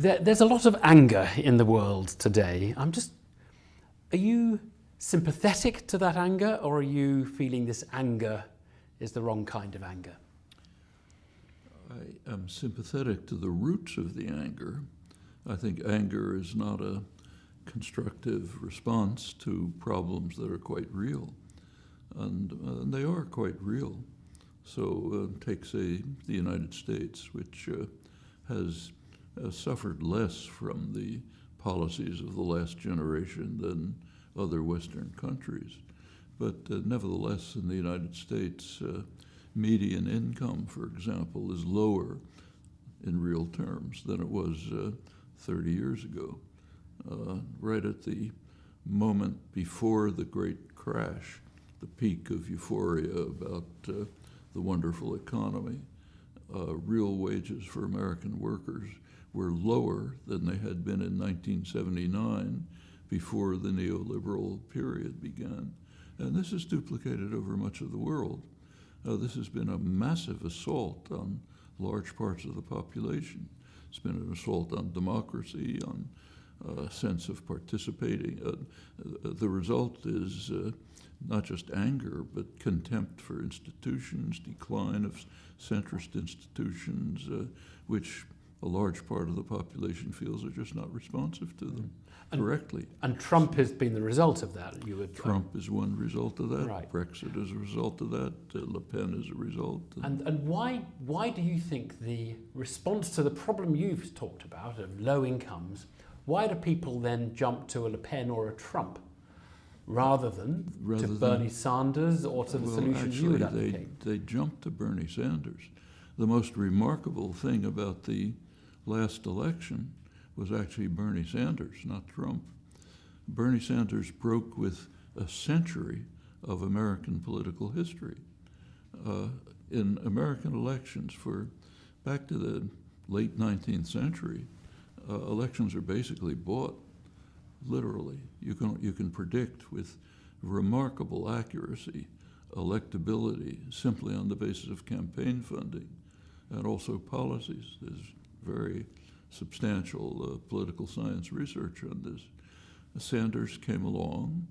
There's a lot of anger in the world today. Are you sympathetic to that anger, or are you feeling this anger is the wrong kind of anger? I am sympathetic to the roots of the anger. I think anger is not a constructive response to problems that are quite real, and they are quite real. So take, say, the United States, which has suffered less from the policies of the last generation than other Western countries. But nevertheless, in the United States, median income, for example, is lower in real terms than it was 30 years ago. Right at the moment before the great crash, the peak of euphoria about the wonderful economy, real wages for American workers were lower than they had been in 1979 before the neoliberal period began. And this is duplicated over much of the world. This has been a massive assault on large parts of the population. It's been an assault on democracy, on a sense of participating. The result is not just anger, but contempt for institutions, decline of centrist institutions, which a large part of the population feels are just not responsive to them correctly. And Trump has been the result of that. Trump is one result of that. Right. Brexit is a result of that. Le Pen is a result. And why do you think the response to the problem you've talked about of low incomes, why do people then jump to a Le Pen or a Trump rather than Bernie Sanders or to the solution you would advocate? They jump to Bernie Sanders. The most remarkable thing about the last election was actually Bernie Sanders, not Trump. Bernie Sanders broke with a century of American political history. In American elections back to the late 19th century, elections are basically bought, literally. You can predict with remarkable accuracy electability simply on the basis of campaign funding and also policies. There's very substantial political science research on this. Sanders came along,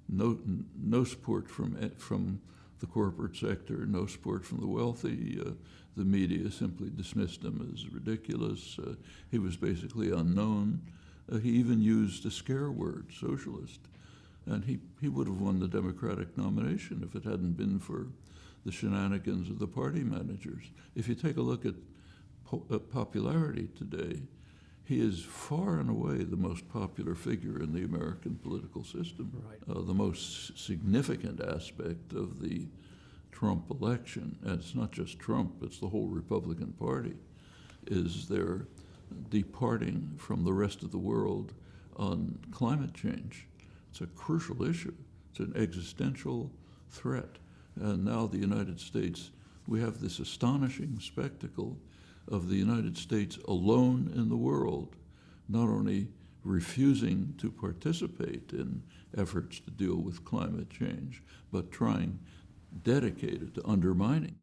no support from the corporate sector, no support from the wealthy. The media simply dismissed him as ridiculous. He was basically unknown. He even used a scare word, socialist. And he would have won the Democratic nomination if it hadn't been for the shenanigans of the party managers. If you take a look at popularity today, he is far and away the most popular figure in the American political system. Right. The most significant aspect of the Trump election, and it's not just Trump, it's the whole Republican Party, is their departing from the rest of the world on climate change. It's a crucial issue. It's an existential threat. And now the United States, we have this astonishing spectacle of the United States alone in the world, not only refusing to participate in efforts to deal with climate change, but trying dedicated to undermining.